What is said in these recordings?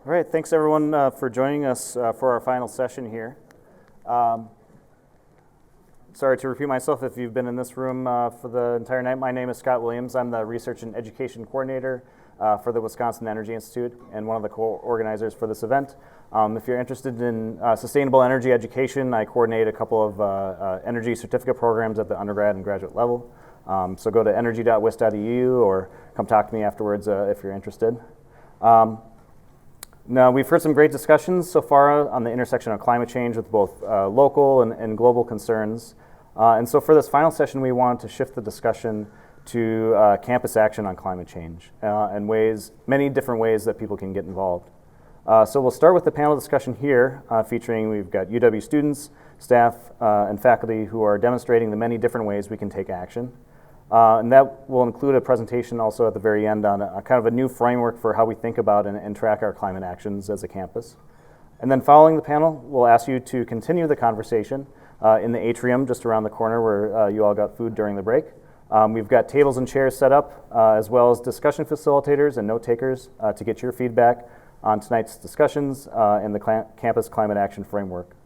All right, thanks everyone for joining us for our final session here. Sorry to repeat myself if you've been in this room for the entire night. My name is Scott Williams. I'm the Research and Education Coordinator for the Wisconsin Energy Institute and one of the co-organizers for this event. If you're interested in sustainable energy education, I coordinate a couple of energy certificate programs at the undergrad and graduate level. So go to energy.wis.edu or come talk to me afterwards if you're interested. Now, we've heard some great discussions so far on the intersection of climate change with both local and global concerns. And so for this final session, we want to shift the discussion to campus action on climate change and many different ways that people can get involved. So we'll start with the panel discussion here, featuring we've got UW students, staff, and faculty who are demonstrating the many different ways we can take action. And that will include a presentation also at the very end on a kind of a new framework for how we think about and track our climate actions as a campus. And then following the panel, we'll ask you to continue the conversation in the atrium just around the corner where you all got food during the break. We've got tables and chairs set up, as well as discussion facilitators and note takers to get your feedback on tonight's discussions and the Campus Climate Action Framework.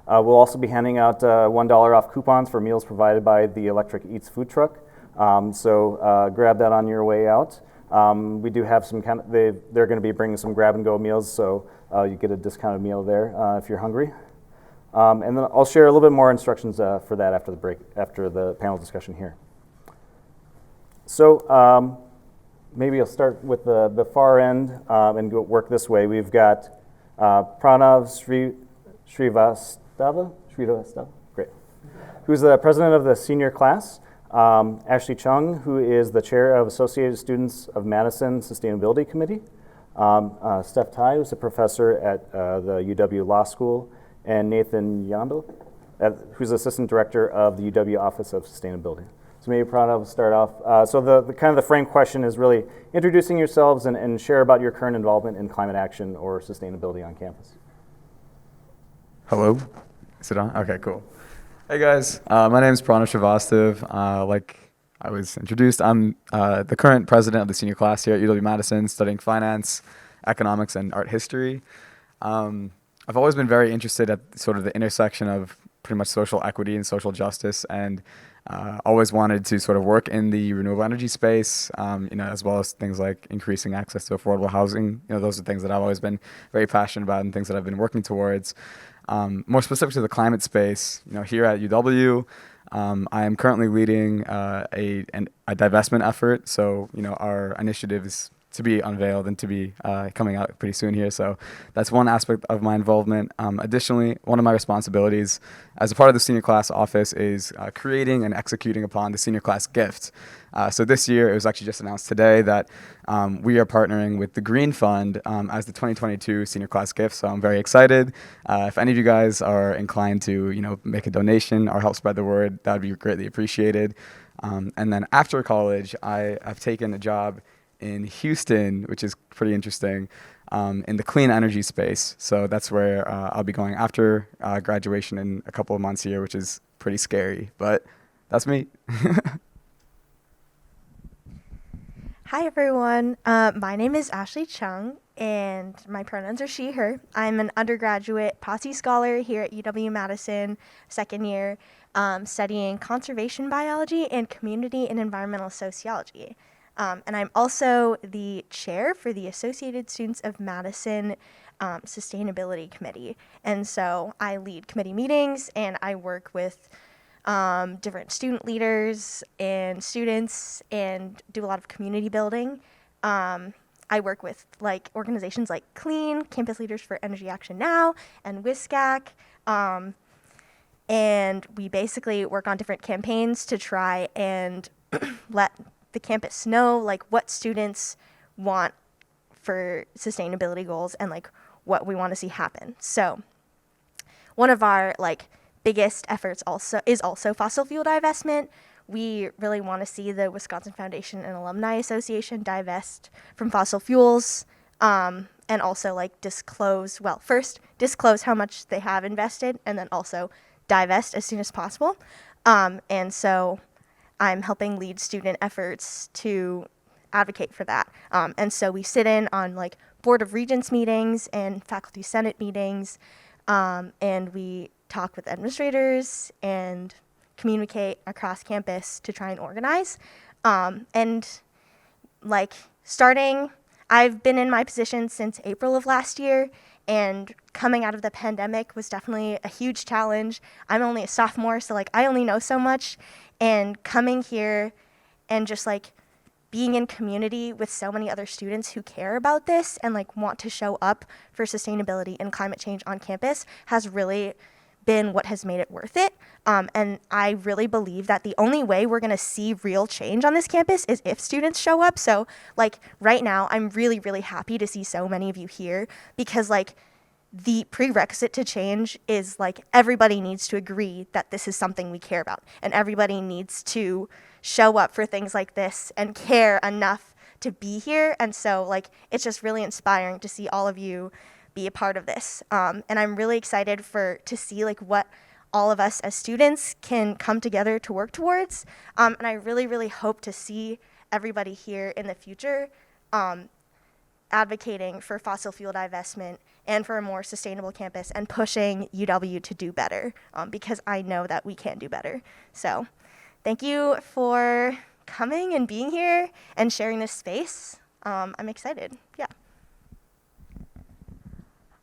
We'll also be handing out $1 off coupons for meals provided by the Electric Eats food truck. So grab that on your way out. We do have some they're going to be bringing some grab-and-go meals, so you get a discounted meal there if you're hungry. And then I'll share a little bit more instructions for that after the break, after the panel discussion here. So maybe I'll start with the far end and work this way. We've got Pranav Srivastav, great, who's the president of the senior class. Ashley Cheung, who is the chair of Associated Students of Madison Sustainability Committee. Steph, who's a professor at the UW Law School, and Nathanyondle, who's assistant director of the UW Office of Sustainability. So maybe Pranav will start off. So the kind of the frame question is really introducing yourselves and share about your current involvement in climate action or sustainability on campus. Hello, is it on? Okay, cool. Hey guys, my name is Pranav Srivastav. Like I was introduced, I'm the current president of the senior class here at UW-Madison, studying finance, economics, and art history. I've always been very interested at sort of the intersection of pretty much social equity and social justice, and always wanted to sort of work in the renewable energy space, as well as things like increasing access to affordable housing. Those are things that I've always been very passionate about and things that I've been working towards. More specific to the climate space, here at UW, I am currently leading a divestment effort. So, our initiative is to be unveiled and to be coming out pretty soon here. So that's one aspect of my involvement. Additionally, one of my responsibilities as a part of the senior class office is creating and executing upon the senior class gift. So this year, it was actually just announced today that we are partnering with the Green Fund as the 2022 senior class gift. So I'm very excited. If any of you guys are inclined to, make a donation or help spread the word, that would be greatly appreciated. And then after college, I've taken a job in Houston, which is pretty interesting, in the clean energy space. So that's where I'll be going after graduation in a couple of months here, which is pretty scary, but that's me. Hi, everyone. My name is Ashley Cheung, and my pronouns are she, her. I'm an undergraduate Posse Scholar here at UW-Madison, second year, studying conservation biology and community and environmental sociology. And I'm also the chair for the Associated Students of Madison Sustainability Committee. And so I lead committee meetings and I work with different student leaders and students and do a lot of community building. I work with organizations like CLEAN, Campus Leaders for Energy Action Now, and WSCAC. And we basically work on different campaigns to try and let the campus know what students want for sustainability goals and what we want to see happen. So one of our biggest efforts is also fossil fuel divestment. We really want to see the Wisconsin Foundation and Alumni Association divest from fossil fuels, and also disclose how much they have invested, and then also divest as soon as possible. And so I'm helping lead student efforts to advocate for that. And so we sit in on Board of Regents meetings and Faculty Senate meetings, and we talk with administrators and communicate across campus to try and organize. And like I've been in my position since April of last year, and coming out of the pandemic was definitely a huge challenge. I'm only a sophomore, so like I only know so much, and coming here and just like being in community with so many other students who care about this and like want to show up for sustainability and climate change on campus has really been what has made it worth it. And I really believe that the only way we're gonna see real change on this campus is if students show up. So like right now, I'm really, really happy to see so many of you here, because like the prerequisite to change is like everybody needs to agree that this is something we care about, and everybody needs to show up for things like this and care enough to be here. And so like it's just really inspiring to see all of you be a part of this. And I'm really excited to see like what all of us as students can come together to work towards. And I really, really hope to see everybody here in the future advocating for fossil fuel divestment and for a more sustainable campus and pushing UW to do better, because I know that we can do better. So thank you for coming and being here and sharing this space. I'm excited. Yeah.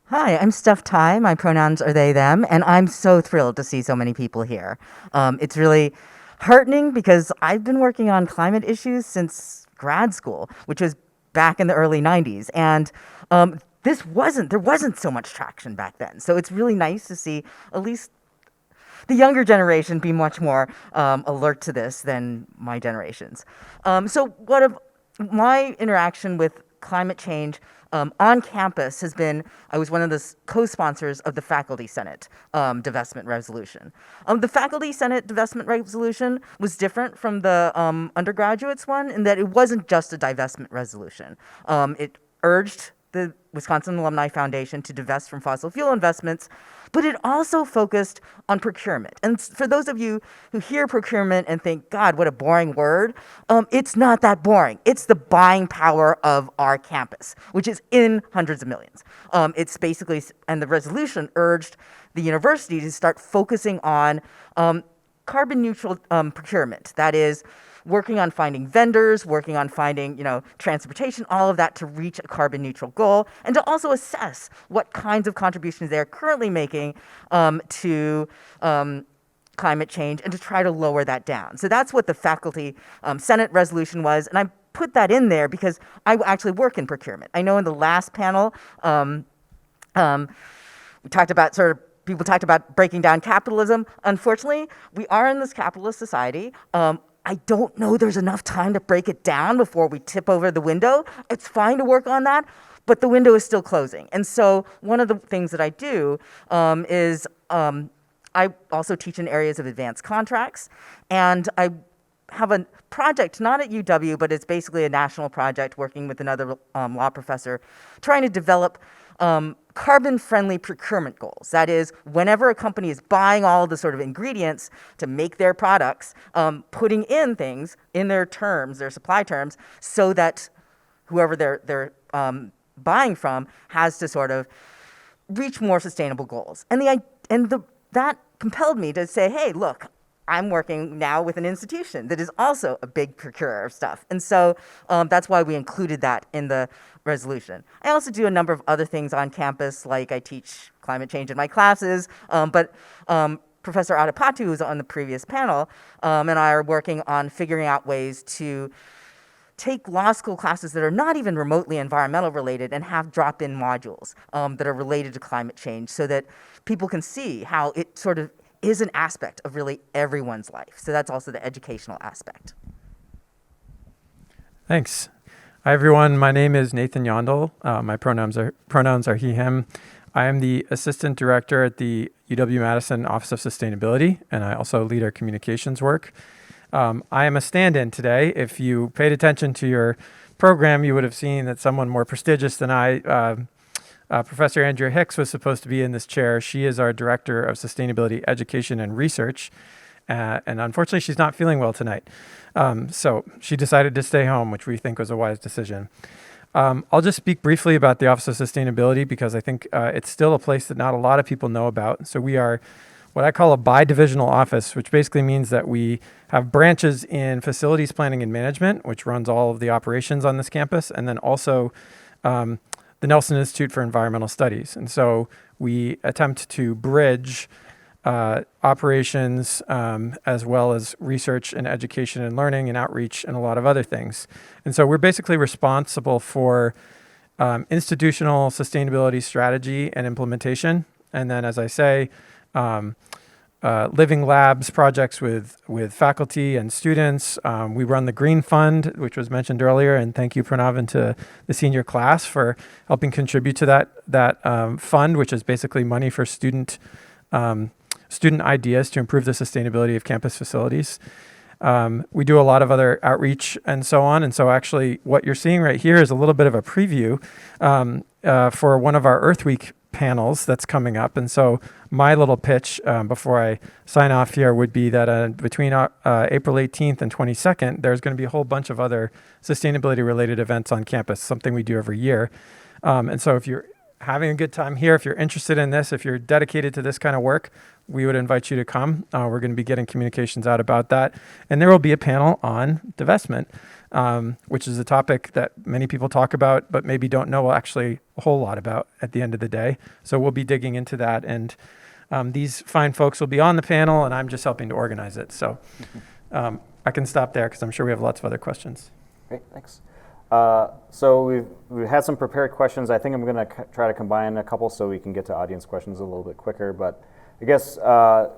Hi, I'm Steph. My pronouns are they, them, and I'm so thrilled to see so many people here. It's really heartening because I've been working on climate issues since grad school, which was back in the early 90s, and there wasn't so much traction back then. So it's really nice to see at least the younger generation be much more alert to this than my generations. So what of my interaction with climate change on campus has been, I was one of the co-sponsors of the Faculty Senate divestment resolution. The Faculty Senate divestment resolution was different from the undergraduates one in that it wasn't just a divestment resolution. It urged the Wisconsin Alumni Foundation to divest from fossil fuel investments, but it also focused on procurement. And for those of you who hear procurement and think, God, what a boring word, it's not that boring. It's the buying power of our campus, which is in hundreds of millions. It's basically, and the resolution urged the university to start focusing on carbon neutral procurement. That is, working on finding vendors, working on finding, transportation, all of that to reach a carbon neutral goal, and to also assess what kinds of contributions they are currently making to climate change and to try to lower that down. So that's what the Faculty Senate resolution was, and I put that in there because I actually work in procurement. I know in the last panel, we talked about people talked about breaking down capitalism. Unfortunately, we are in this capitalist society. I don't know there's enough time to break it down before we tip over the window. It's fine to work on that, but the window is still closing. And so one of the things that I do is I also teach in areas of advanced contracts, and I have a project, not at UW, but it's basically a national project working with another law professor, trying to develop carbon-friendly procurement goals. That is, whenever a company is buying all the sort of ingredients to make their products, putting in things in their terms, their supply terms, so that whoever they're buying from has to sort of reach more sustainable goals. That compelled me to say, hey, look, I'm working now with an institution that is also a big procurer of stuff. And so that's why we included that in the resolution. I also do a number of other things on campus, like I teach climate change in my classes, but Professor Adaptation, who's on the previous panel, and I are working on figuring out ways to take law school classes that are not even remotely environmental related and have drop-in modules that are related to climate change so that people can see how it sort of is an aspect of really everyone's life. So that's also the educational aspect. Thanks. Hi, everyone. My name is Nathanyondle. My pronouns are he, him. I am the Assistant Director at the UW-Madison Office of Sustainability, and I also lead our communications work. I am a stand-in today. If you paid attention to your program, you would have seen that someone more prestigious than I, Professor Andrea Hicks, was supposed to be in this chair. She is our Director of Sustainability Education and Research, and unfortunately she's not feeling well tonight. So she decided to stay home, which we think was a wise decision. I'll just speak briefly about the Office of Sustainability because I think it's still a place that not a lot of people know about. So we are what I call a bi-divisional office, which basically means that we have branches in facilities planning and management, which runs all of the operations on this campus, and then also the Nelson Institute for Environmental Studies. And so we attempt to bridge operations as well as research and education and learning and outreach and a lot of other things. And so we're basically responsible for institutional sustainability strategy and implementation. And then, as I say, living labs projects with faculty and students. We run the Green Fund, which was mentioned earlier, and thank you, Pranav, and to the senior class for helping contribute to that fund, which is basically money for student ideas to improve the sustainability of campus facilities. We do a lot of other outreach and so on. And so actually what you're seeing right here is a little bit of a preview for one of our Earth Week panels that's coming up. And so my little pitch before I sign off here would be that between April 18th and 22nd, there's going to be a whole bunch of other sustainability related events on campus, something we do every year. And so if you're having a good time here, if you're interested in this, if you're dedicated to this kind of work, we would invite you to come. We're going to be getting communications out about that. And there will be a panel on divestment, which is a topic that many people talk about, but maybe don't know actually a whole lot about at the end of the day. So we'll be digging into that. And these fine folks will be on the panel, and I'm just helping to organize it. So I can stop there because I'm sure we have lots of other questions. Great, thanks. So we've had some prepared questions. I think I'm going to try to combine a couple so we can get to audience questions a little bit quicker. But I guess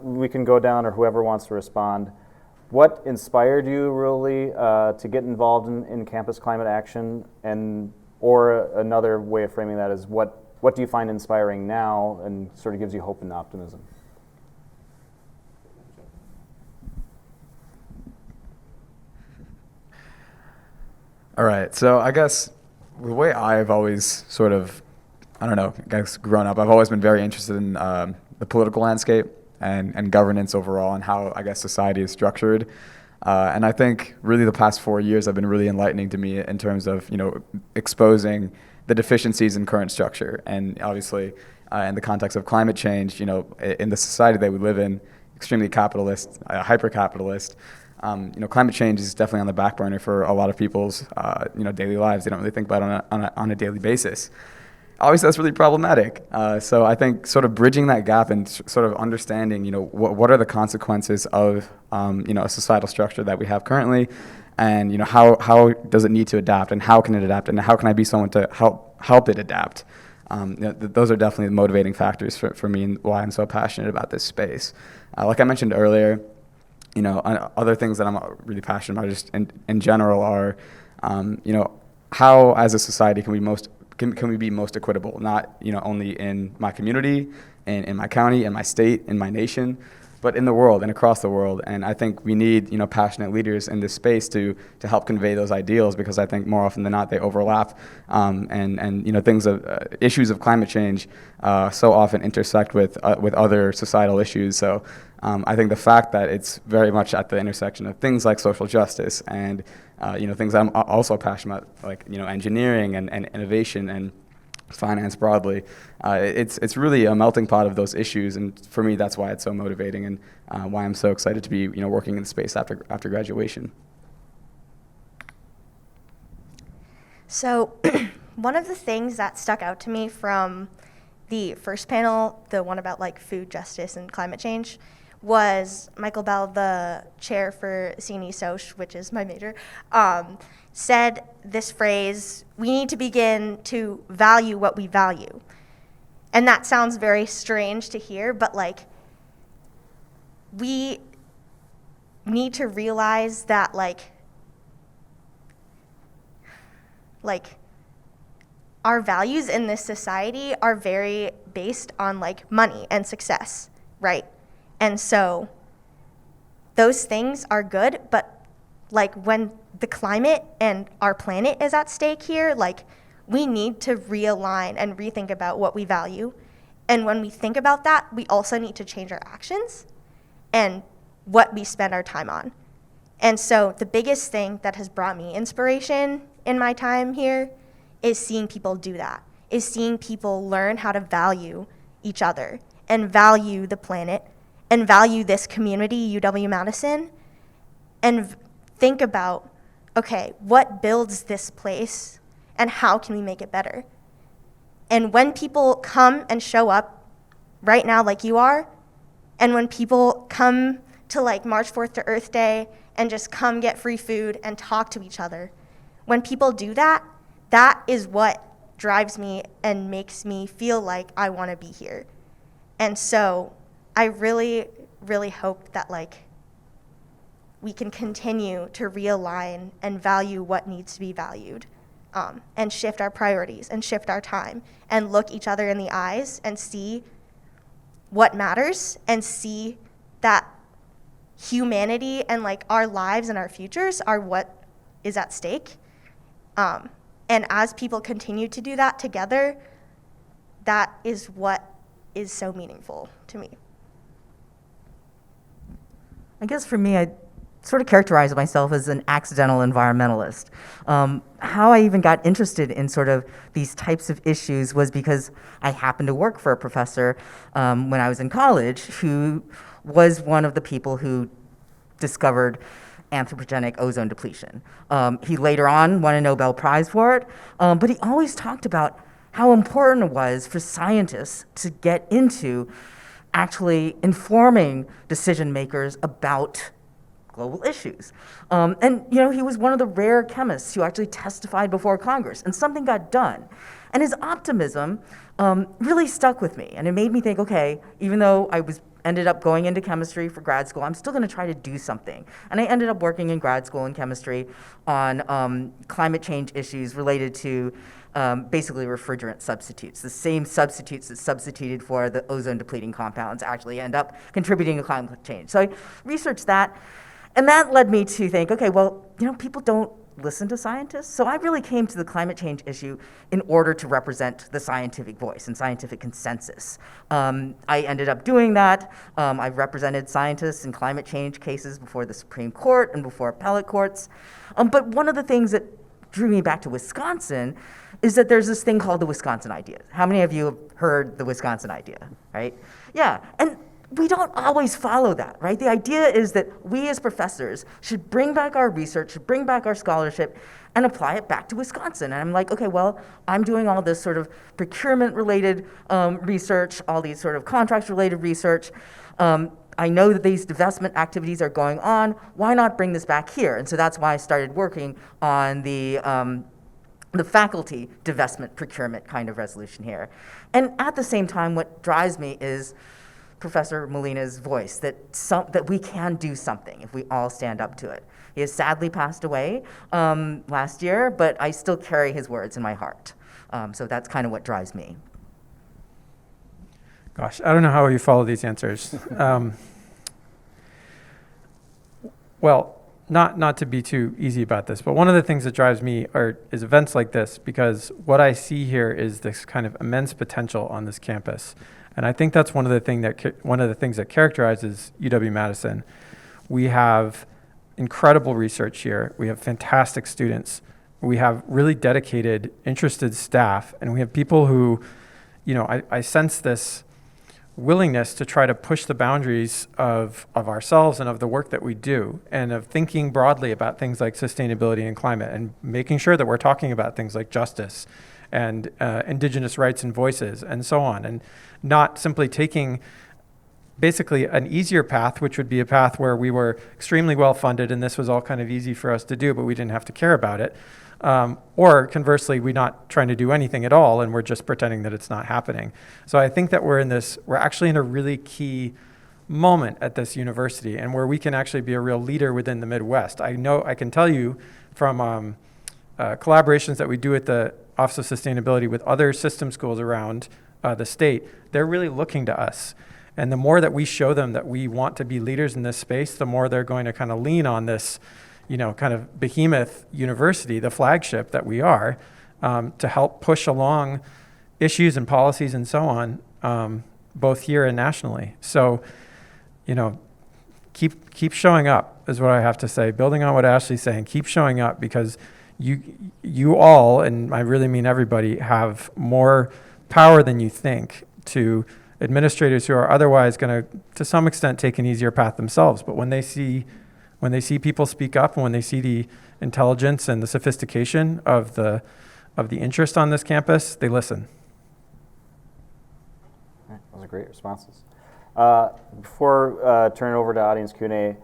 we can go down, or whoever wants to respond. What inspired you really to get involved in campus climate action? And or another way of framing that is what do you find inspiring now and sort of gives you hope and optimism? All right, so I guess the way I've always sort of, grown up, I've always been very interested in the political landscape and governance overall and how, I guess, society is structured. And I think really the past 4 years have been really enlightening to me in terms of, exposing the deficiencies in current structure. And obviously, in the context of climate change, in the society that we live in, extremely capitalist, hyper-capitalist, climate change is definitely on the back burner for a lot of people's, daily lives. They don't really think about it on a daily basis. Obviously, that's really problematic. So I think sort of bridging that gap and sort of understanding, what are the consequences of, a societal structure that we have currently, and how does it need to adapt, and how can it adapt, and how can I be someone to help it adapt? Those are definitely the motivating factors for me and why I'm so passionate about this space. Like I mentioned earlier, other things that I'm really passionate about just in general are, how as a society can we be most equitable, not only in my community, and in my county, in my state, in my nation, but in the world and across the world. And I think we need passionate leaders in this space to help convey those ideals, because I think more often than not they overlap, and things of issues of climate change so often intersect with other societal issues. So I think the fact that it's very much at the intersection of things like social justice and things that I'm also passionate about, like engineering and innovation and finance broadly, it's really a melting pot of those issues, and for me that's why it's so motivating and why I'm so excited to be working in the space after graduation. So one of the things that stuck out to me from the first panel, the one about like food justice and climate change, was Michael Bell, the chair for CNE Soc, which is my major, said this phrase, "We need to begin to value what we value." And that sounds very strange to hear, but like, we need to realize that like our values in this society are very based on like money and success, right? And so those things are good, but like when the climate and our planet is at stake here, like we need to realign and rethink about what we value. And when we think about that, we also need to change our actions and what we spend our time on. And so the biggest thing that has brought me inspiration in my time here is seeing people do that, is seeing people learn how to value each other and value the planet and value this community, UW-Madison, and think about, okay, what builds this place and how can we make it better? And when people come and show up right now like you are, and when people come to like March 4th to Earth Day and just come get free food and talk to each other, when people do that, that is what drives me and makes me feel like I want to be here. And so I really, really hope that like we can continue to realign and value what needs to be valued, and shift our priorities and shift our time and look each other in the eyes and see what matters and see that humanity and like our lives and our futures are what is at stake. And as people continue to do that together, that is what is so meaningful to me. I guess for me, I sort of characterize myself as an accidental environmentalist. How I even got interested in sort of these types of issues was because I happened to work for a professor when I was in college who was one of the people who discovered anthropogenic ozone depletion. He later on won a Nobel Prize for it, but he always talked about how important it was for scientists to get into actually informing decision makers about global issues. And you know, he was one of the rare chemists who actually testified before Congress, and something got done. And his optimism really stuck with me, and it made me think, okay, even though I ended up going into chemistry for grad school, I'm still gonna try to do something. And I ended up working in grad school in chemistry on climate change issues related to basically refrigerant substitutes. The same substitutes that substituted for the ozone depleting compounds actually end up contributing to climate change. So I researched that, and that led me to think, okay, well, you know, people don't listen to scientists. So I really came to the climate change issue in order to represent the scientific voice and scientific consensus. I ended up doing that. I've represented scientists in climate change cases before the Supreme Court and before appellate courts. But one of the things that drew me back to Wisconsin is that there's this thing called the Wisconsin idea. How many of you have heard the Wisconsin idea, right? Yeah, and we don't always follow that, right? The idea is that we as professors should bring back our research, should bring back our scholarship, and apply it back to Wisconsin. And I'm like, okay, well, I'm doing all this sort of procurement-related research, all these sort of contracts-related research. I know that these divestment activities are going on. Why not bring this back here? And so that's why I started working on the faculty divestment procurement kind of resolution here. And at the same time, what drives me is Professor Molina's voice, that we can do something if we all stand up to it. He has sadly passed away last year, but I still carry his words in my heart. So that's kind of what drives me. Gosh, I don't know how you follow these answers. Well, not to be too easy about this, but one of the things that drives me is events like this, because what I see here is this kind of immense potential on this campus. And I think that's one of the things that characterizes UW-Madison. We have incredible research here. We have fantastic students. We have really dedicated, interested staff, and we have people who, you know, I sense this willingness to try to push the boundaries of ourselves and of the work that we do, and of thinking broadly about things like sustainability and climate, and making sure that we're talking about things like justice and indigenous rights and voices and so on, and not simply taking basically an easier path, which would be a path where we were extremely well funded and this was all kind of easy for us to do, but we didn't have to care about it. Or conversely, we're not trying to do anything at all and we're just pretending that it's not happening. So I think that we're actually in a really key moment at this university, and where we can actually be a real leader within the Midwest. I can tell you from collaborations that we do at the Office of Sustainability with other system schools around the state, they're really looking to us. And the more that we show them that we want to be leaders in this space, the more they're going to kind of lean on this, you know, kind of behemoth university, the flagship that we are, to help push along issues and policies and so on, both here and nationally. So, you know, keep showing up is what I have to say. Building on what Ashley's saying, keep showing up, because you all, and I really mean everybody, have more power than you think to administrators who are otherwise going to some extent, take an easier path themselves. But when they see people speak up, and when they see the intelligence and the sophistication of the interest on this campus, they listen. Those are great responses. Before turning it over to audience Q&A,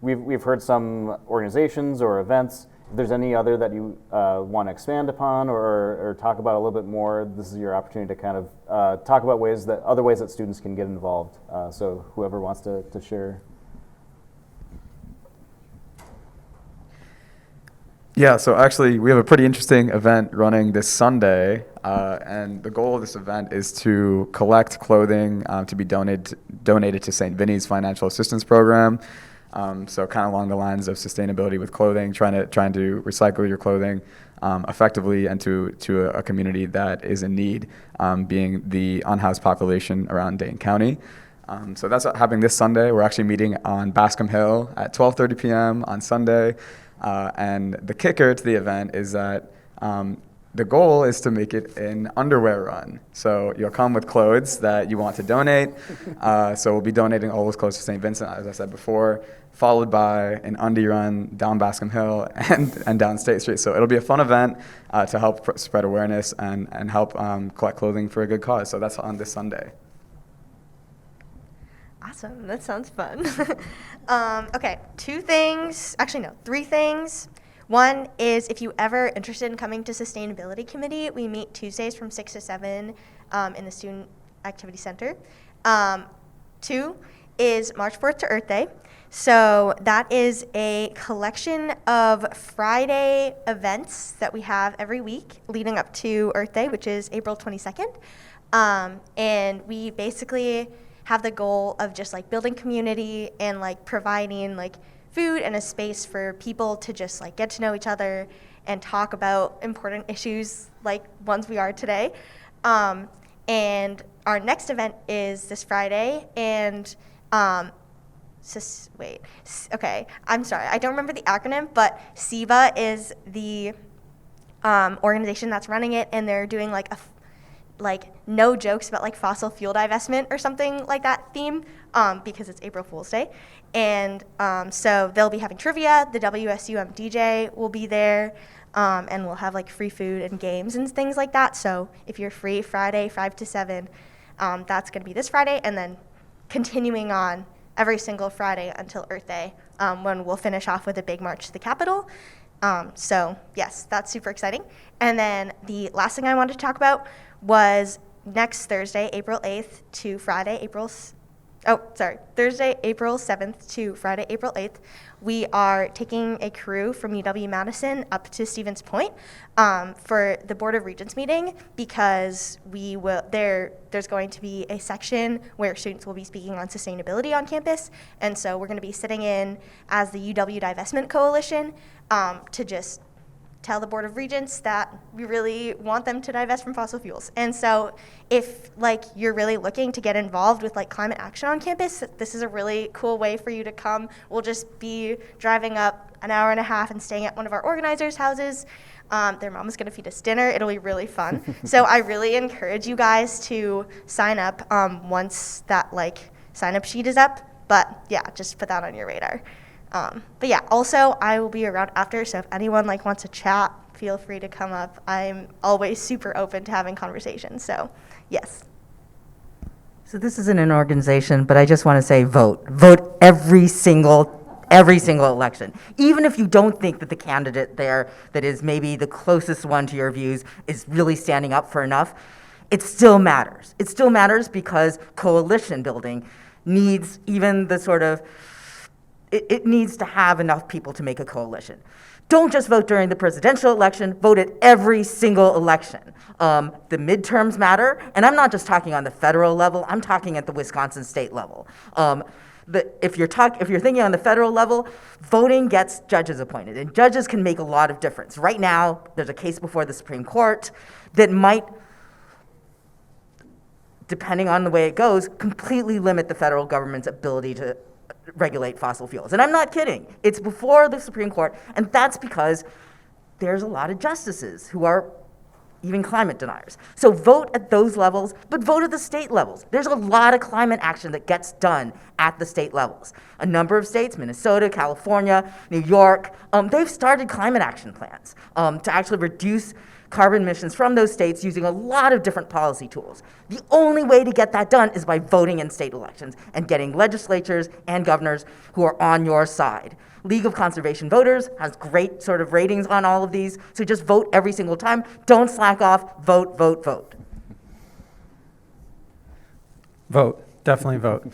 we've heard some organizations or events. If there's any other that you want to expand upon or talk about a little bit more, this is your opportunity to kind of talk about other ways that students can get involved. So whoever wants to share. Yeah, so actually we have a pretty interesting event running this Sunday, and the goal of this event is to collect clothing to be donated to St. Vinny's Financial Assistance Program. So kind of along the lines of sustainability with clothing, trying to recycle your clothing effectively and to a community that is in need, being the unhoused population around Dane County. So that's happening this Sunday. We're actually meeting on Bascom Hill at 12:30 p.m. on Sunday. And the kicker to the event is that the goal is to make it an underwear run. So you'll come with clothes that you want to donate. So we'll be donating all those clothes to St. Vincent, as I said before, followed by an undie run down Bascom Hill and down State Street. So it'll be a fun event to help spread awareness and help collect clothing for a good cause. So that's on this Sunday. Awesome, that sounds fun. Okay, three things. One is if you ever interested in coming to Sustainability Committee, we meet Tuesdays from 6 to 7 in the Student Activity Center. Two is March 4th to Earth Day. So that is a collection of Friday events that we have every week leading up to Earth Day, which is April 22nd. And we basically have the goal of just like building community and like providing like food and a space for people to just like get to know each other and talk about important issues like ones we are today. And our next event is this Friday, and I'm sorry, I don't remember the acronym, but SIVA is the organization that's running it, and they're doing like no jokes about like fossil fuel divestment or something like that theme, because it's April Fool's Day. And so they'll be having trivia, the WSUM DJ will be there, and we'll have like free food and games and things like that. So if you're free Friday, 5 to 7, that's gonna be this Friday, and then continuing on every single Friday until Earth Day, when we'll finish off with a big march to the Capitol. So yes, that's super exciting. And then the last thing I wanted to talk about was next Thursday, April 8th to Thursday, April 7th to Friday, April 8th, we are taking a crew from UW-Madison up to Stevens Point for the Board of Regents meeting, because there's going to be a section where students will be speaking on sustainability on campus, and so we're going to be sitting in as the UW Divestment Coalition to just tell the Board of Regents that we really want them to divest from fossil fuels. And so if like you're really looking to get involved with like climate action on campus, this is a really cool way for you to come. We'll just be driving up an hour and a half and staying at one of our organizers' houses. Their mom is gonna feed us dinner. It'll be really fun. So I really encourage you guys to sign up once that like sign up sheet is up. But yeah, just put that on your radar. But yeah, also I will be around after, so if anyone like wants to chat, feel free to come up. I'm always super open to having conversations, so yes. So this isn't an organization, but I just want to say vote. Vote every single election. Even if you don't think that the candidate there that is maybe the closest one to your views is really standing up for enough, it still matters. It still matters because coalition building needs even the sort of it needs to have enough people to make a coalition. Don't just vote during the presidential election, vote at every single election. The midterms matter, and I'm not just talking on the federal level, I'm talking at the Wisconsin state level. If you're thinking on the federal level, voting gets judges appointed, and judges can make a lot of difference. Right now, there's a case before the Supreme Court that might, depending on the way it goes, completely limit the federal government's ability to regulate fossil fuels. And I'm not kidding. It's before the Supreme Court, and that's because there's a lot of justices who are even climate deniers. So vote at those levels, but vote at the state levels. There's a lot of climate action that gets done at the state levels. A number of states, Minnesota, California, New York, they've started climate action plans to actually reduce carbon emissions from those states using a lot of different policy tools. The only way to get that done is by voting in state elections and getting legislatures and governors who are on your side. League of Conservation Voters has great sort of ratings on all of these, so just vote every single time. Don't slack off, vote, vote, vote. Vote, definitely vote.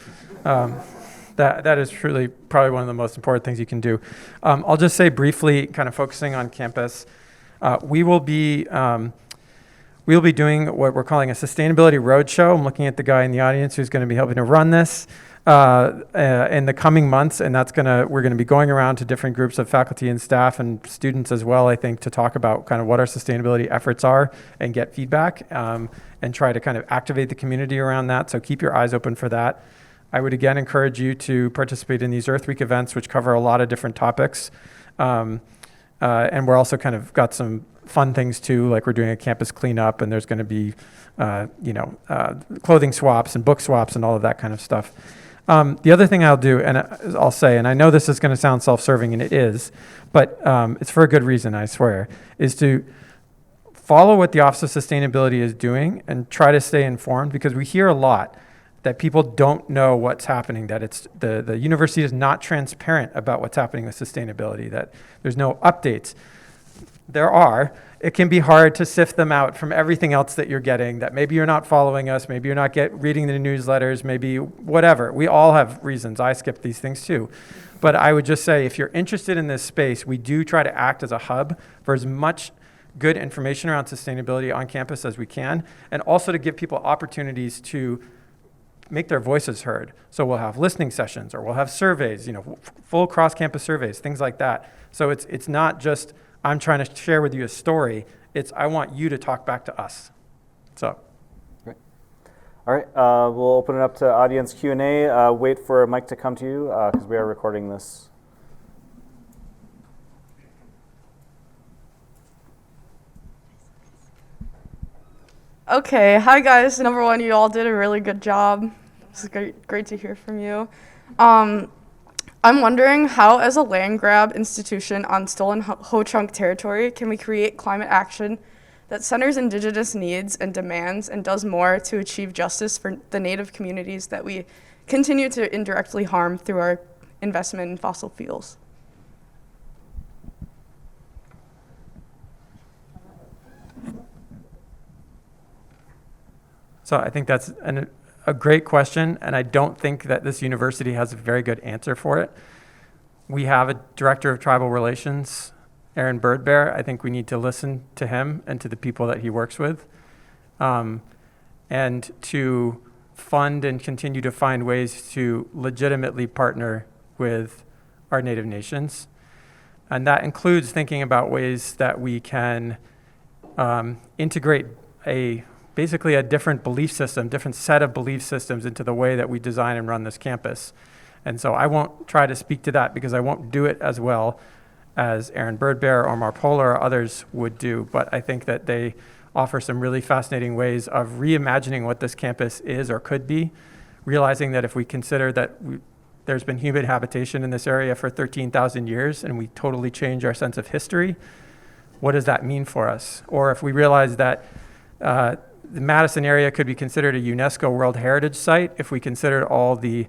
That is truly probably one of the most important things you can do. I'll just say briefly, kind of focusing on campus, we will be doing what we're calling a sustainability roadshow. I'm looking at the guy in the audience who's going to be helping to run this in the coming months, and we're going to be going around to different groups of faculty and staff and students as well, I think, to talk about kind of what our sustainability efforts are and get feedback and try to kind of activate the community around that. So keep your eyes open for that. I would again encourage you to participate in these Earth Week events, which cover a lot of different topics. And we're also kind of got some fun things too, like we're doing a campus cleanup, and there's going to be, clothing swaps and book swaps and all of that kind of stuff. The other thing I'll do, and I'll say, and I know this is going to sound self-serving, and it is, but it's for a good reason, I swear, is to follow what the Office of Sustainability is doing and try to stay informed, because we hear a lot that people don't know what's happening, that it's the university is not transparent about what's happening with sustainability, that there's no updates. There are. It can be hard to sift them out from everything else that you're getting, that maybe you're not following us, maybe you're not reading the newsletters, maybe whatever. We all have reasons. I skip these things too. But I would just say, if you're interested in this space, we do try to act as a hub for as much good information around sustainability on campus as we can, and also to give people opportunities to make their voices heard. So we'll have listening sessions, or we'll have surveys, full cross-campus surveys, things like that. So it's not just, I'm trying to share with you a story. It's, I want you to talk back to us. So. Great. All right, we'll open it up to audience Q&A. Wait for a mic to come to you, because we are recording this. Okay, hi guys. Number one, you all did a really good job. It's great to hear from you. I'm wondering how, as a land grab institution on stolen Ho-Chunk territory, can we create climate action that centers Indigenous needs and demands and does more to achieve justice for the Native communities that we continue to indirectly harm through our investment in fossil fuels? So I think that's a great question, and I don't think that this university has a very good answer for it. We have a director of tribal relations, Aaron Birdbear. I think we need to listen to him and to the people that he works with, and to fund and continue to find ways to legitimately partner with our Native nations. And that includes thinking about ways that we can integrate basically a different belief system, different set of belief systems into the way that we design and run this campus. And so I won't try to speak to that, because I won't do it as well as Aaron Birdbear or Marpola or others would do, but I think that they offer some really fascinating ways of reimagining what this campus is or could be, realizing that if we consider that there's been human habitation in this area for 13,000 years and we totally change our sense of history, what does that mean for us? Or if we realize that the Madison area could be considered a UNESCO World Heritage Site if we considered all the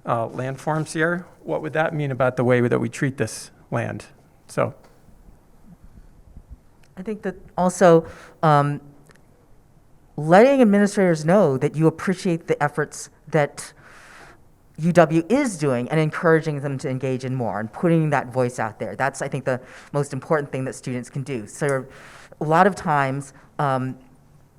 landforms here, what would that mean about the way that we treat this land? So, I think that also letting administrators know that you appreciate the efforts that UW is doing and encouraging them to engage in more and putting that voice out there. That's, I think, the most important thing that students can do. So a lot of times,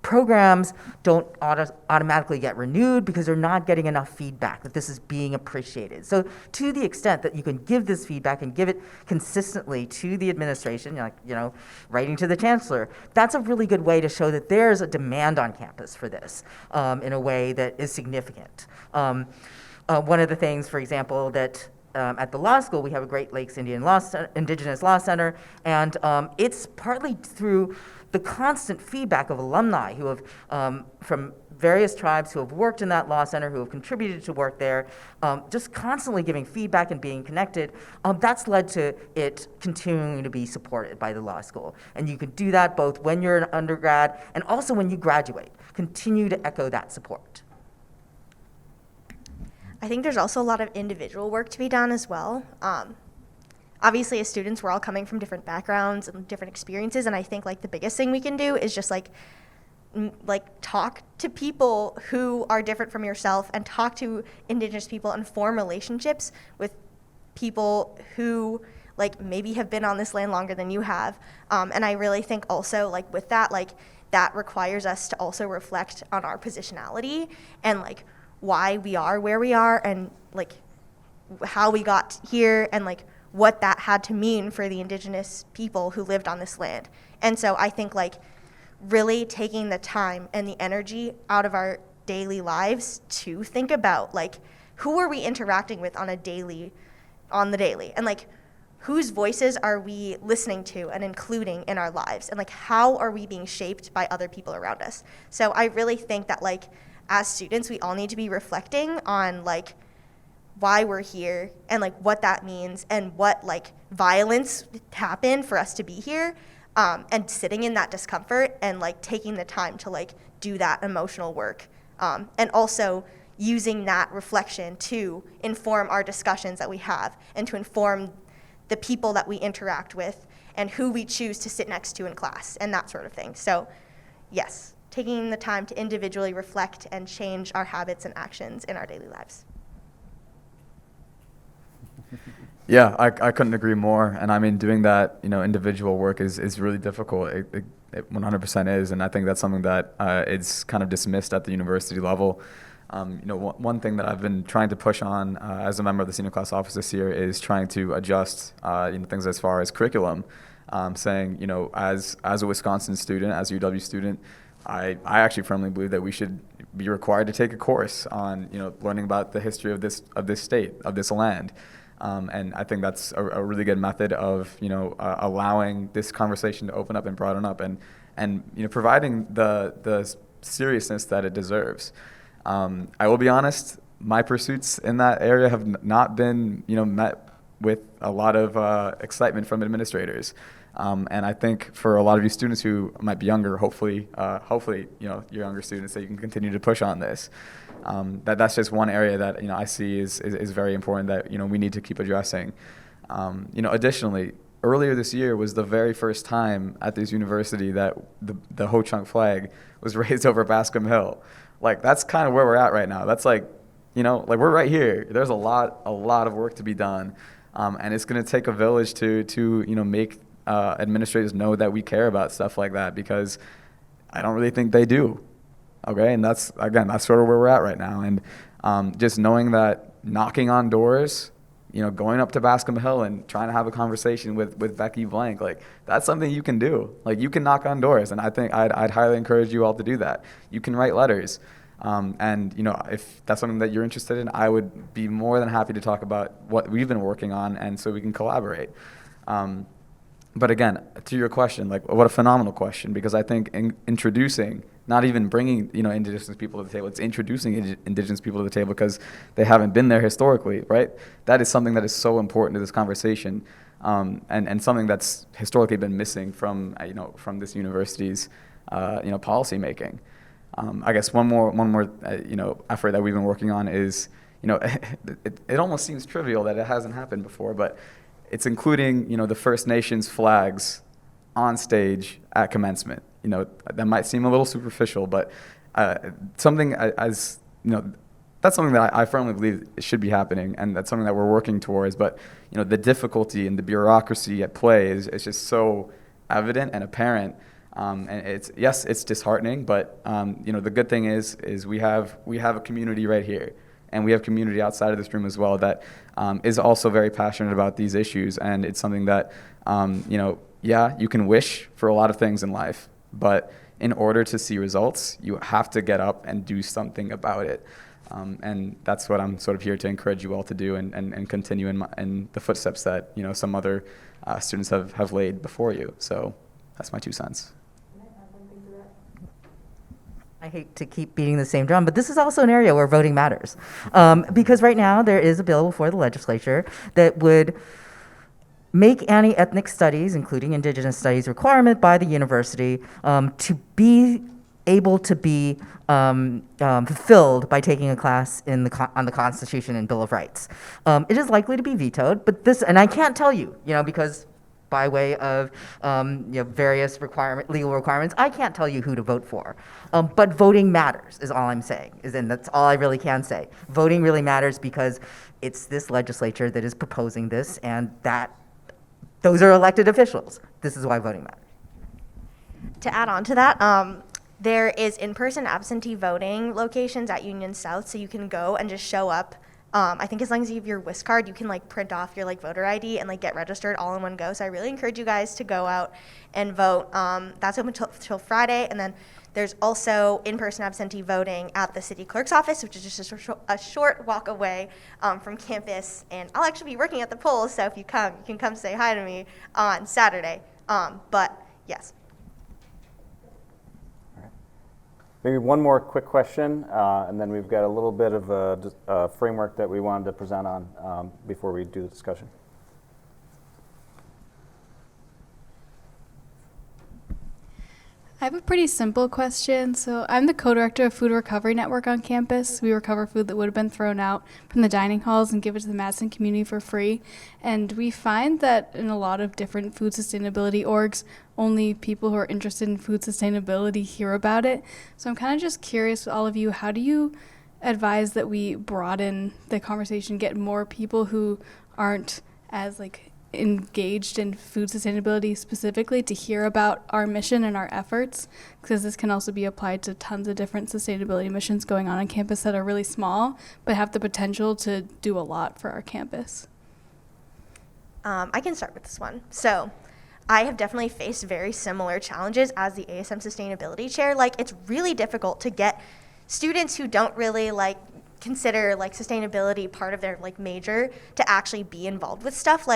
programs don't automatically get renewed because they're not getting enough feedback that this is being appreciated. So to the extent that you can give this feedback and give it consistently to the administration, like, writing to the chancellor, that's a really good way to show that there's a demand on campus for this in a way that is significant. one of the things, for example, that at the law school, we have a Great Lakes Indigenous Law Center, and it's partly through the constant feedback of alumni who have, from various tribes who have worked in that law center, who have contributed to work there, just constantly giving feedback and being connected. That's led to it continuing to be supported by the law school. And you can do that both when you're an undergrad and also when you graduate. Continue to echo that support. I think there's also a lot of individual work to be done as well. Obviously, as students, we're all coming from different backgrounds and different experiences, and I think like the biggest thing we can do is just like talk to people who are different from yourself, and talk to Indigenous people and form relationships with people who like maybe have been on this land longer than you have. And I really think also like with that, like that requires us to also reflect on our positionality and like why we are where we are, and like how we got here, and like what that had to mean for the Indigenous people who lived on this land. And so I think like really taking the time and the energy out of our daily lives to think about like who are we interacting with on the daily, and like whose voices are we listening to and including in our lives, and like how are we being shaped by other people around us. So I really think that like as students, we all need to be reflecting on like why we're here, and like what that means, and what like violence happened for us to be here, and sitting in that discomfort and like taking the time to like do that emotional work, and also using that reflection to inform our discussions that we have, and to inform the people that we interact with and who we choose to sit next to in class and that sort of thing. So yes, taking the time to individually reflect and change our habits and actions in our daily lives. Yeah, I couldn't agree more. And I mean, doing that, individual work is really difficult. It 100% is. And I think that's something that is kind of dismissed at the university level. One thing that I've been trying to push on as a member of the senior class office this year is trying to adjust things as far as curriculum, saying, as a Wisconsin student, as a UW student, I actually firmly believe that we should be required to take a course on, learning about the history of this state, of this land. And I think that's a really good method of, allowing this conversation to open up and broaden up, and providing the seriousness that it deserves. I will be honest, my pursuits in that area have not been, met with a lot of excitement from administrators. And I think for a lot of you students who might be younger, hopefully, you're younger students, that you can continue to push on this. That's just one area that I see is very important that we need to keep addressing. Additionally, earlier this year was the very first time at this university that the Ho Chunk flag was raised over Bascom Hill. Like, that's kind of where we're at right now. That's like we're right here. There's a lot of work to be done, and it's going to take a village to make administrators know that we care about stuff like that, because I don't really think they do. Okay, and that's sort of where we're at right now. And just knowing that knocking on doors, going up to Bascom Hill and trying to have a conversation with Becky Blank, like, that's something you can do. Like, you can knock on doors, and I think I'd highly encourage you all to do that. You can write letters. And if that's something that you're interested in, I would be more than happy to talk about what we've been working on, and so we can collaborate. But again, to your question, like, what a phenomenal question, because I think introducing, not even bringing, Indigenous people to the table, it's introducing Indigenous people to the table because they haven't been there historically, right? That is something that is so important to this conversation, and something that's historically been missing from this university's, policy making. I guess one more effort that we've been working on is, it almost seems trivial that it hasn't happened before, but it's including, the First Nations flags on stage at commencement. That might seem a little superficial, but something that's something that I firmly believe should be happening, and that's something that we're working towards. But the difficulty and the bureaucracy at play is just so evident and apparent. And it's disheartening, but the good thing is we have a community right here. And we have community outside of this room as well that is also very passionate about these issues. And it's something that, you can wish for a lot of things in life, but in order to see results, you have to get up and do something about it. And that's what I'm sort of here to encourage you all to do and continue in the footsteps that, some other students have laid before you. So that's my 2 cents. I hate to keep beating the same drum, but this is also an area where voting matters. Because right now there is a bill before the legislature that would make anti-ethnic studies, including indigenous studies, requirement by the university to be able to be fulfilled by taking a class on the Constitution and Bill of Rights. It is likely to be vetoed, but and I can't tell you, because by way of various legal requirements, I can't tell you who to vote for. But voting matters is all I'm saying, and that's all I really can say. Voting really matters because it's this legislature that is proposing this, and those are elected officials. This is why voting matters. To add on to that, there is in-person absentee voting locations at Union South, so you can go and just show up. I think as long as you have your WIS card, you can print off your voter ID and get registered all in one go. So I really encourage you guys to go out and vote. That's open till Friday, and then there's also in-person absentee voting at the city clerk's office, which is just a short walk away from campus. And I'll actually be working at the polls, so if you come, you can come say hi to me on Saturday. But yes. Maybe one more quick question, and then we've got a little bit of a framework that we wanted to present on before we do the discussion. I have a pretty simple question. So I'm the co-director of Food Recovery Network on campus. We recover food that would have been thrown out from the dining halls and give it to the Madison community for free. And we find that in a lot of different food sustainability orgs, only people who are interested in food sustainability hear about it. So I'm kind of just curious with all of you, how do you advise that we broaden the conversation, get more people who aren't as engaged in food sustainability specifically to hear about our mission and our efforts, because this can also be applied to tons of different sustainability missions going on campus that are really small but have the potential to do a lot for our campus. I can start with this one. So I have definitely faced very similar challenges as the ASM sustainability chair. It's really difficult to get students who don't really consider sustainability part of their major to actually be involved with stuff.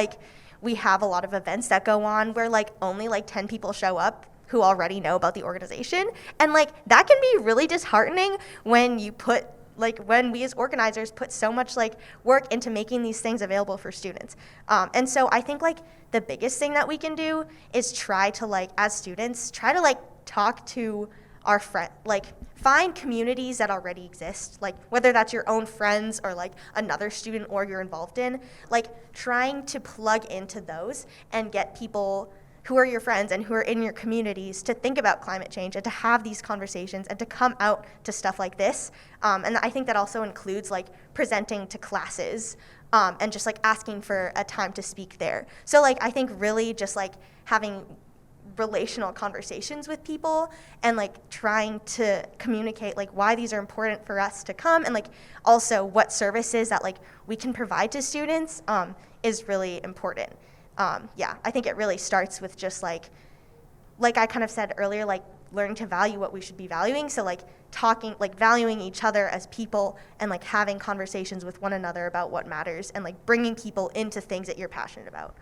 We have a lot of events that go on where only 10 people show up who already know about the organization, and that can be really disheartening when you put when we as organizers put so much work into making these things available for students. And so I think the biggest thing that we can do is try to as students try to talk to our friend, find communities that already exist, whether that's your own friends or another student org you're involved in, trying to plug into those and get people who are your friends and who are in your communities to think about climate change and to have these conversations and to come out to stuff like this. And I think that also includes presenting to classes and just asking for a time to speak there. So I think really just having relational conversations with people and trying to communicate why these are important for us to come, and also what services that we can provide to students is really important. I think it really starts with just like I kind of said earlier, learning to value what we should be valuing. So talking, valuing each other as people and having conversations with one another about what matters and bringing people into things that you're passionate about.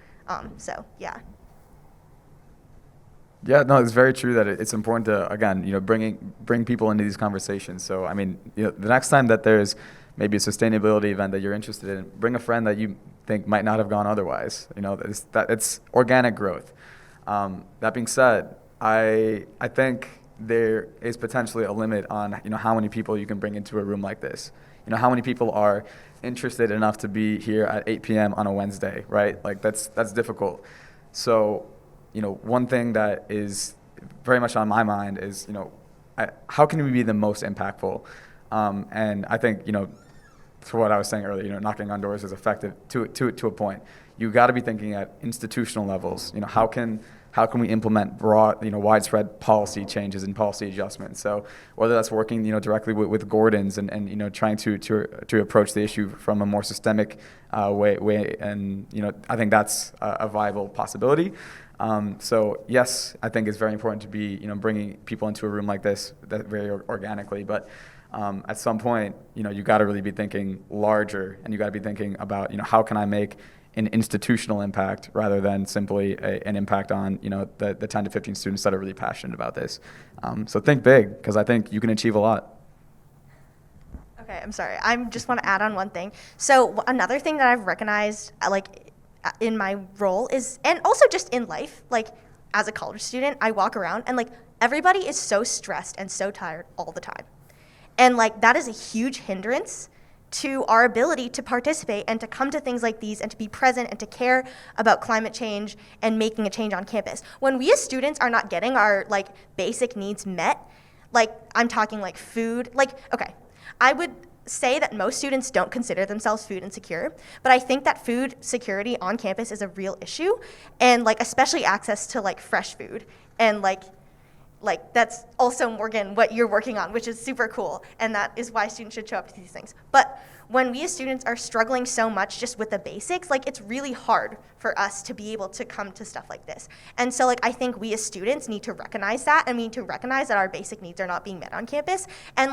Yeah, no, it's very true that it's important to, again, bring people into these conversations. So, I mean, the next time that there's maybe a sustainability event that you're interested in, bring a friend that you think might not have gone otherwise. It's organic growth. That being said, I think there is potentially a limit on, how many people you can bring into a room like this. How many people are interested enough to be here at 8 p.m. on a Wednesday, right? That's difficult. So, one thing that is very much on my mind is, how can we be the most impactful? And I think, to what I was saying earlier, knocking on doors is effective to a point. You got to be thinking at institutional levels. How can we implement broad, widespread policy changes and policy adjustments? So whether that's working, directly with Gordon's and trying to approach the issue from a more systemic way, and I think that's a viable possibility. So yes, I think it's very important to be, bringing people into a room like this that very organically. But at some point, you got to really be thinking larger, and you got to be thinking about, how can I make an institutional impact rather than simply an impact on, the 10 to 15 students that are really passionate about this. So think big, because I think you can achieve a lot. Okay, I'm sorry. I just want to add on one thing. So another thing that I've recognized, in my role is, and also just in life, as a college student, I walk around and everybody is so stressed and so tired all the time. And that is a huge hindrance to our ability to participate and to come to things like these and to be present and to care about climate change and making a change on campus. When we as students are not getting our basic needs met, I'm talking food, okay, I would say that most students don't consider themselves food insecure, but I think that food security on campus is a real issue, and especially access to fresh food, and that's also, Morgan, what you're working on, which is super cool, and that is why students should show up to these things. But when we as students are struggling so much just with the basics, it's really hard for us to be able to come to stuff like this. And so I think we as students need to recognize that, and we need to recognize that our basic needs are not being met on campus, and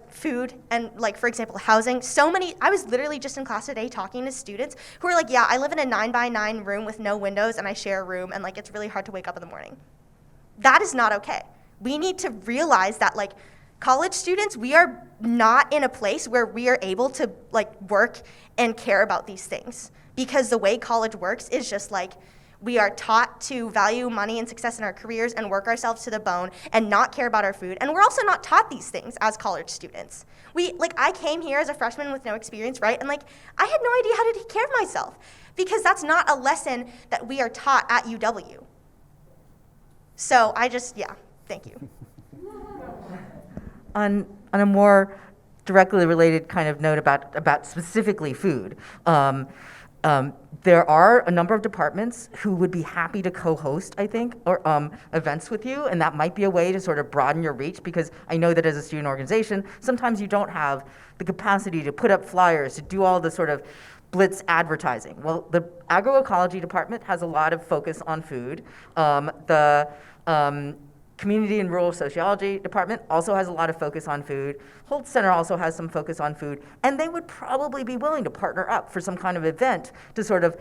food and for example housing. I was literally just in class today talking to students who are yeah, I live in a 9x9 room with no windows and I share a room, and it's really hard to wake up in the morning. That is not okay. We need to realize that college students, we are not in a place where we are able to work and care about these things, because the way college works is just we are taught to value money and success in our careers and work ourselves to the bone and not care about our food. And we're also not taught these things as college students. I came here as a freshman with no experience, right? And I had no idea how to take care of myself, because that's not a lesson that we are taught at UW. So thank you. On a more directly related kind of note about specifically food, there are a number of departments who would be happy to co-host, I think, or events with you, and that might be a way to sort of broaden your reach, because I know that as a student organization, sometimes you don't have the capacity to put up flyers, to do all the sort of blitz advertising. Well, the agroecology department has a lot of focus on food. The Community and Rural Sociology Department also has a lot of focus on food. Holtz Center also has some focus on food, and they would probably be willing to partner up for some kind of event to sort of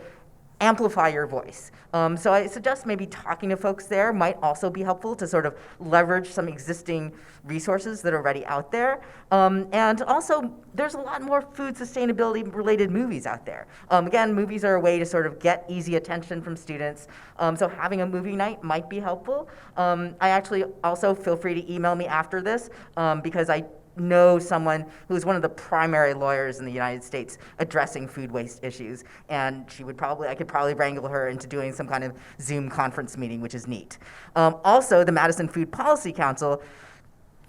amplify your voice. So I suggest maybe talking to folks there might also be helpful to sort of leverage some existing resources that are already out there. And also, there's a lot more food sustainability related movies out there. Again, movies are a way to sort of get easy attention from students. So having a movie night might be helpful. I actually also feel free to email me after this, because I know someone who's one of the primary lawyers in the United States addressing food waste issues, and I could probably wrangle her into doing some kind of Zoom conference meeting, which is neat. Also, the Madison Food Policy Council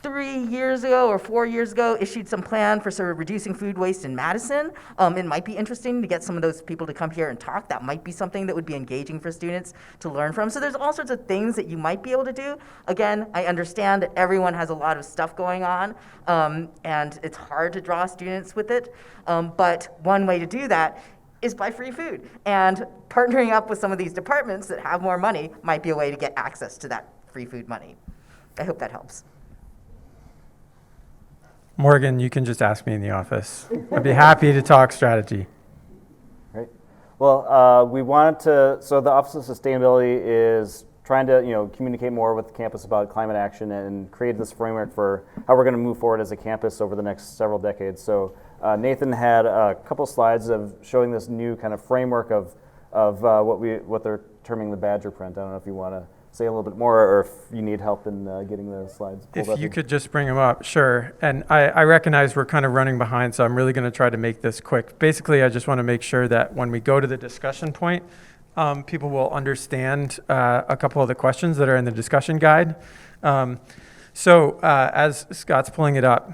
3 years ago or 4 years ago issued some plan for sort of reducing food waste in Madison. It might be interesting to get some of those people to come here and talk. That might be something that would be engaging for students to learn from. So there's all sorts of things that you might be able to do. Again, I understand that everyone has a lot of stuff going on, and it's hard to draw students with it. But one way to do that is buy free food. And partnering up with some of these departments that have more money might be a way to get access to that free food money. I hope that helps. Morgan, you can just ask me in the office. I'd be happy to talk strategy. Great. Well, we wanted to, so the Office of Sustainability is trying to communicate more with the campus about climate action and create this framework for how we're going to move forward as a campus over the next several decades. So Nathan had a couple slides of showing this new kind of framework of what they're terming the Badger print. I don't know if you want to say a little bit more, or if you need help in getting the slides pulled up. If you could just bring them up, sure. And I recognize we're kind of running behind, so I'm really going to try to make this quick. Basically, I just want to make sure that when we go to the discussion point, people will understand a couple of the questions that are in the discussion guide. So as Scott's pulling it up,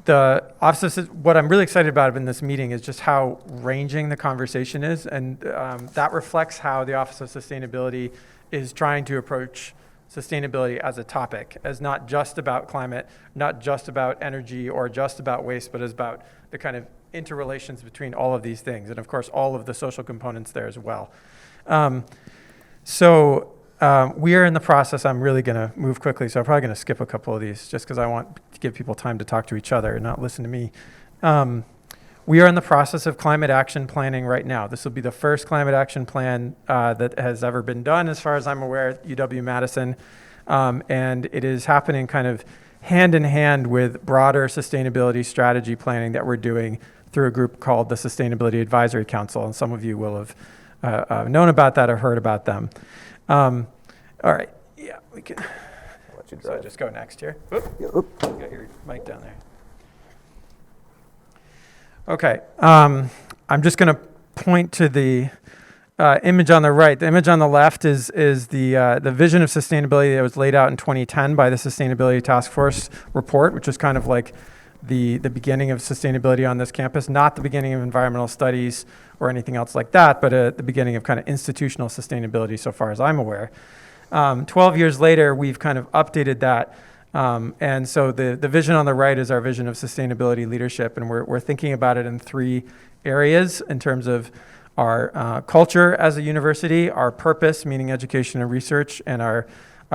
the office of, what I'm really excited about in this meeting is just how ranging the conversation is, and that reflects how the Office of Sustainability is trying to approach sustainability as a topic, as not just about climate, not just about energy or just about waste, but as about the kind of interrelations between all of these things, and of course all of the social components there as well. So we are in the process. I'm really going to move quickly, so I'm probably going to skip a couple of these just because I want to give people time to talk to each other and not listen to me. We are in the process of climate action planning right now. This will be the first climate action plan that has ever been done, as far as I'm aware, at UW-Madison. And it is happening kind of hand in hand with broader sustainability strategy planning that we're doing through a group called the Sustainability Advisory Council. And some of you will have known about that or heard about them. All right, yeah, we can. Let you So drive. just go next here. Yeah, You got your mic down there. Okay, I'm just going to point to the image on the right. The image on the left is the vision of sustainability that was laid out in 2010 by the Sustainability Task Force report, which was kind of like the beginning of sustainability on this campus, not the beginning of environmental studies or anything else like that, but the beginning of kind of institutional sustainability so far as I'm aware. 12 years later, we've kind of updated that. And so the vision on the right is our vision of sustainability leadership, and we're thinking about it in 3 areas in terms of our culture as a university, our purpose, meaning education and research, and our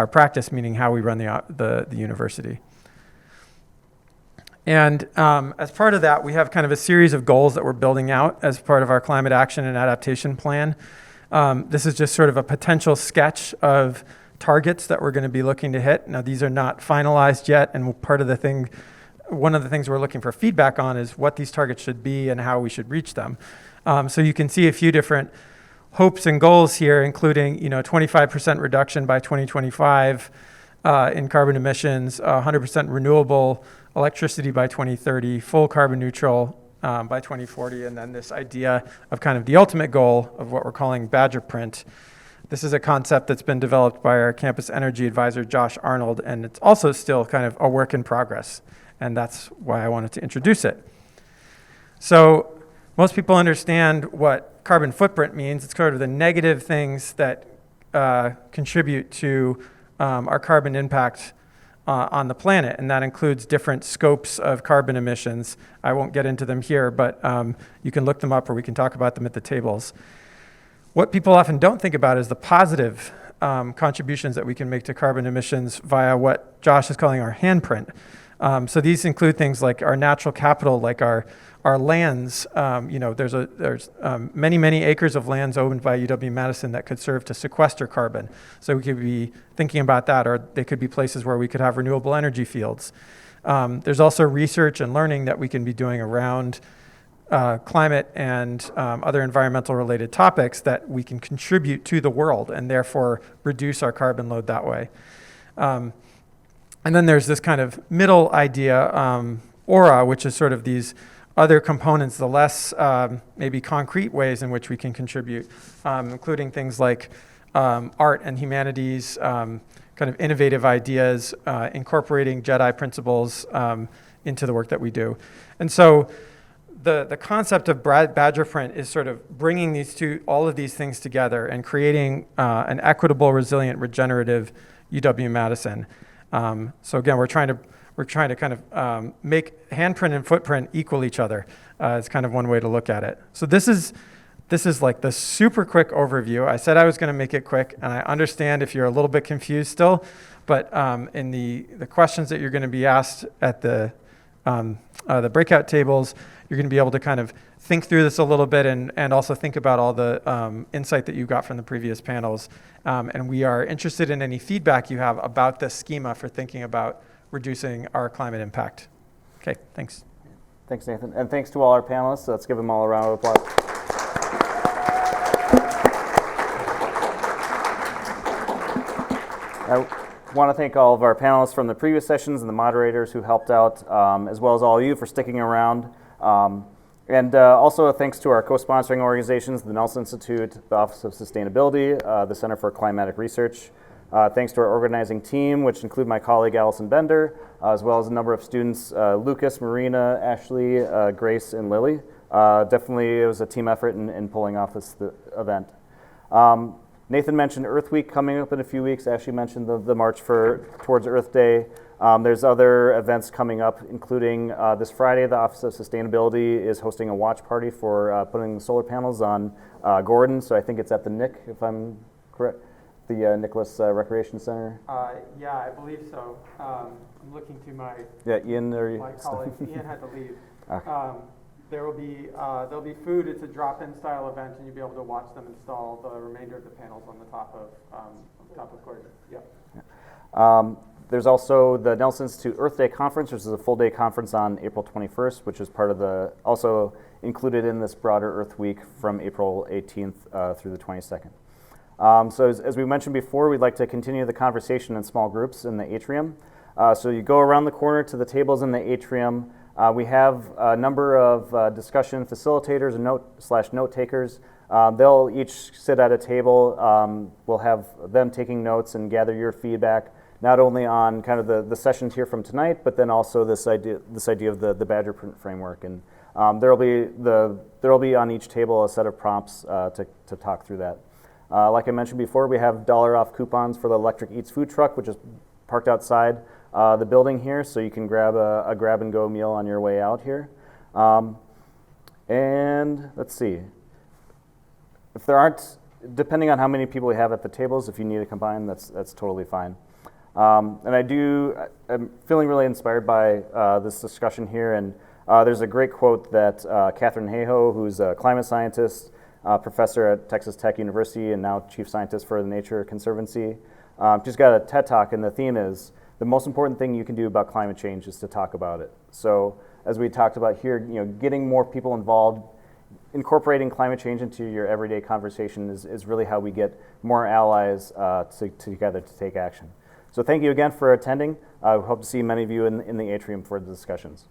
practice, meaning how we run the university. And as part of that, we have kind of a series of goals that we're building out as part of our climate action and adaptation plan. This is just sort of a potential sketch of targets that we're going to be looking to hit. Now, these are not finalized yet, and one of the things we're looking for feedback on is what these targets should be and how we should reach them. So you can see a few different hopes and goals here, including 25% reduction by 2025 in carbon emissions, 100% renewable electricity by 2030, full carbon neutral by 2040, and then this idea of kind of the ultimate goal of what we're calling Badger Print. This is a concept that's been developed by our campus energy advisor, Josh Arnold, and it's also still kind of a work in progress, and that's why I wanted to introduce it. So most people understand what carbon footprint means. It's sort of the negative things that contribute to our carbon impact on the planet, and that includes different scopes of carbon emissions. I won't get into them here, but you can look them up or we can talk about them at the tables. What people often don't think about is the positive contributions that we can make to carbon emissions via what Josh is calling our handprint. So these include things like our natural capital, like our lands. There's many acres of lands owned by UW-Madison that could serve to sequester carbon. So we could be thinking about that, or they could be places where we could have renewable energy fields. There's also research and learning that we can be doing around climate and other environmental related topics that we can contribute to the world and therefore reduce our carbon load that way. And then there's this kind of middle idea, aura, which is sort of these other components, the less maybe concrete ways in which we can contribute, including things like art and humanities, kind of innovative ideas, incorporating JEDI principles into the work that we do. And so the concept of Badger Print is sort of bringing all of these things together and creating an equitable, resilient, regenerative UW-Madison. So again, we're trying to kind of make handprint and footprint equal each other. It's kind of one way to look at it. So this is like the super quick overview. I said I was going to make it quick, and I understand if you're a little bit confused still, but in the questions that you're going to be asked at the breakout tables, you're going to be able to kind of think through this a little bit and also think about all the insight that you got from the previous panels. And we are interested in any feedback you have about this schema for thinking about reducing our climate impact. Okay, thanks. Thanks, Nathan. And thanks to all our panelists. Let's give them all a round of applause. I want to thank all of our panelists from the previous sessions and the moderators who helped out, as well as all of you for sticking around. And also thanks to our co-sponsoring organizations, the Nelson Institute, the Office of Sustainability, the Center for Climatic Research. Thanks to our organizing team, which include my colleague Allison Bender, as well as a number of students, Lucas, Marina, Ashley, Grace, and Lily. Definitely it was a team effort in pulling off this event. Nathan mentioned Earth Week coming up in a few weeks. Ashley mentioned the March towards Earth Day. There's other events coming up, including this Friday, the Office of Sustainability is hosting a watch party for putting solar panels on Gordon. So I think it's at the Nick, if I'm correct. the Nicholas Recreation Center? Yeah, I believe so. I'm looking to my Yeah, Ian or my colleague. Ian had to leave. Okay. There'll be food. It's a drop-in style event, and you'll be able to watch them install the remainder of the panels on the top of court. Yep. There's also the Nelson Institute Earth Day Conference, which is a full-day conference on April 21st, which is part of also included in this broader Earth Week from April 18th through the 22nd. So as we mentioned before, we'd like to continue the conversation in small groups in the atrium. So you go around the corner to the tables in the atrium. We have a number of discussion facilitators and note takers. They'll each sit at a table. We'll have them taking notes and gather your feedback, not only on kind of the sessions here from tonight, but then also this idea of the Badger print framework. And there'll be on each table a set of prompts to talk through that. Like I mentioned before, we have $off coupons for the Electric Eats food truck, which is parked outside the building here, so you can grab a grab-and-go meal on your way out here. And let's see. If there aren't, depending on how many people we have at the tables, if you need to combine, that's totally fine. And I'm feeling really inspired by this discussion here, and there's a great quote that Catherine Hayhoe, who's a climate scientist, professor at Texas Tech University and now chief scientist for the Nature Conservancy. She's got a TED Talk, and the theme is, the most important thing you can do about climate change is to talk about it. So as we talked about here, getting more people involved, incorporating climate change into your everyday conversation is really how we get more allies together to take action. So thank you again for attending. I hope to see many of you in the atrium for the discussions.